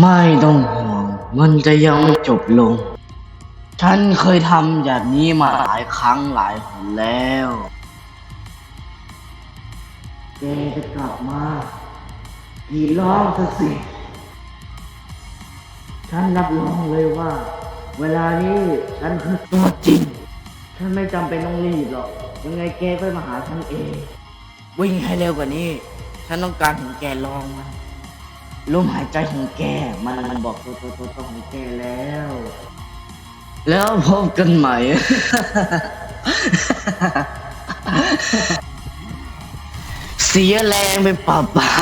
ไม่ต้องห่วงมันจะยังไม่จบลง ฉันเคยทำอย่างนี้มาหลายครั้งหลายหนแล้วแกจะกลับมากี่ร้องเถอะสิ ฉันรับรองเลยว่า เวลานี้ฉันคือตัวจริง ฉันไม่จำเป็นต้องรีบหรอก ยังไงแกก็มาหาฉันเอง วิ่งให้เร็วกว่านี้ ฉันต้องการเห็นแกลองมันลมหายใจของแกมันบอกตัวของแกแล้ว แล้วพบกันใหม่ เสียแรงไปเปล่า